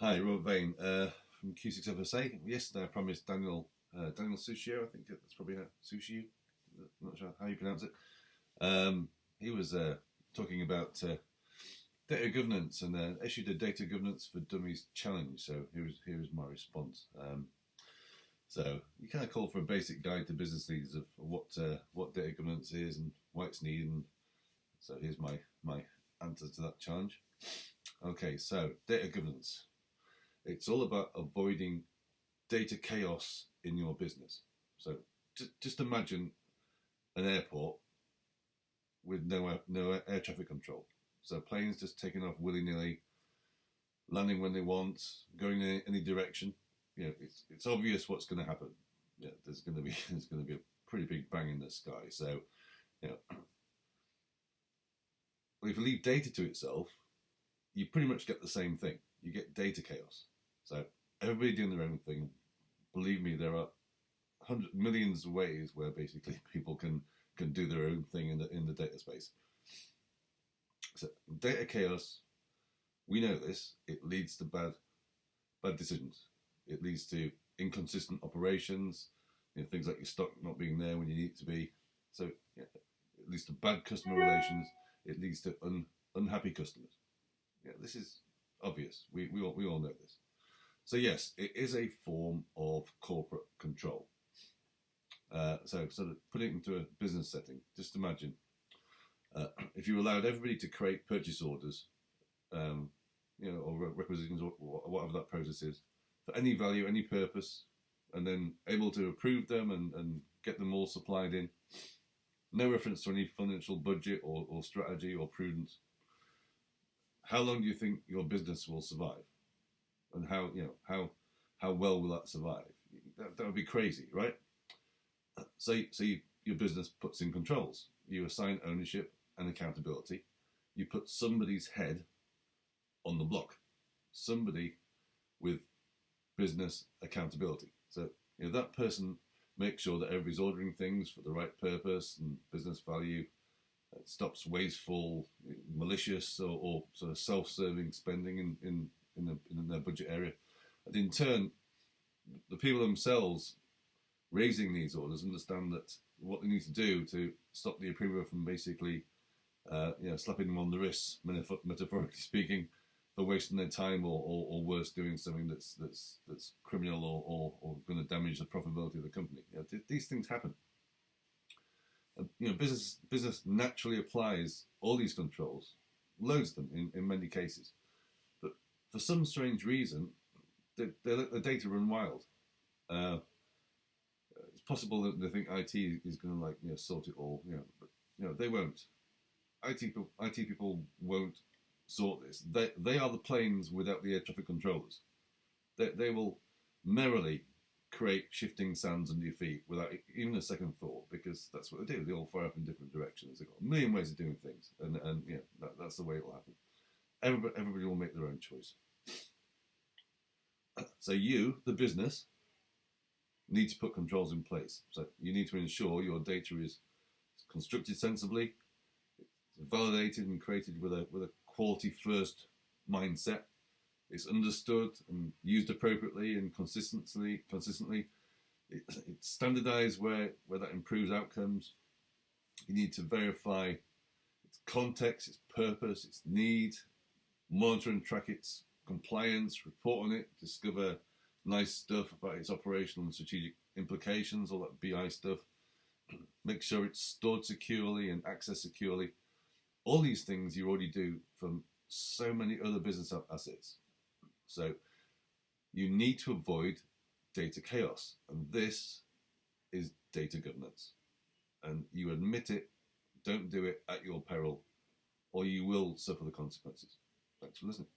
Hi, Robert Vane from Q6FSA. Yesterday I promised Daniel SUCIU, I think that's probably how, SUCIU, I'm not sure how you pronounce it. He was talking about data governance and issued a data governance for Dummies challenge. So here's my response. So you kind of call for a basic guide to business leaders of what data governance is and why it's needed. And so here's my answer to that challenge. Okay, so data governance. It's all about avoiding data chaos in your business. So just imagine an airport with no air traffic control. So planes just taking off willy-nilly, landing when they want, going in any direction. You know, it's obvious what's going to happen. Yeah, there's going to be a pretty big bang in the sky. So, you know, if you leave data to itself, you pretty much get the same thing. You get data chaos. So everybody doing their own thing. Believe me, there are millions of ways where basically people can do their own thing in the data space. So data chaos, we know this. It leads to bad decisions. It leads to inconsistent operations. You know, things like your stock not being there when you need it to be. So yeah, it leads to bad customer relations. It leads to unhappy customers. Yeah, this is obvious. We all know this. So yes, it is a form of corporate control. So sort of put it into a business setting. Just imagine if you allowed everybody to create purchase orders, you know, or requisitions, or whatever that process is, for any value, any purpose, and then able to approve them and get them all supplied in. No reference to any financial budget or strategy or prudence. How long do you think your business will survive? And how well will that survive? That would be crazy, right? So your business puts in controls. You assign ownership and accountability. You put somebody's head on the block. Somebody with business accountability. So you know, that person makes sure that everybody's ordering things for the right purpose and business value. It stops wasteful, malicious, or sort of self-serving spending in their budget area. And in turn, the people themselves raising these orders understand that what they need to do to stop the approver from basically slapping them on the wrist, metaphorically speaking, for wasting their time or worse, doing something that's criminal or going to damage the profitability of the company. You know, these things happen. You know, business naturally applies all these controls, loads of them in many cases. But for some strange reason, they let the data run wild. It's possible that they think IT is going to sort it all, but they won't. IT people won't sort this. They are the planes without the air traffic controllers. They will merrily create shifting sands under your feet without even a second thought, because that's what they do. They all fire up in different directions. They've got a million ways of doing things, and that's the way it will happen. Everybody will make their own choice. So you, the business, need to put controls in place. So you need to ensure your data is constructed sensibly, it's validated and created with a quality first mindset. It's understood and used appropriately and consistently. It's standardized where that improves outcomes. You need to verify its context, its purpose, its need, monitor and track its compliance, report on it, discover nice stuff about its operational and strategic implications, all that BI stuff. Make sure it's stored securely and accessed securely. All these things you already do from so many other business assets. So you need to avoid data chaos, and this is data governance. And you admit it, don't do it at your peril, or you will suffer the consequences. Thanks for listening.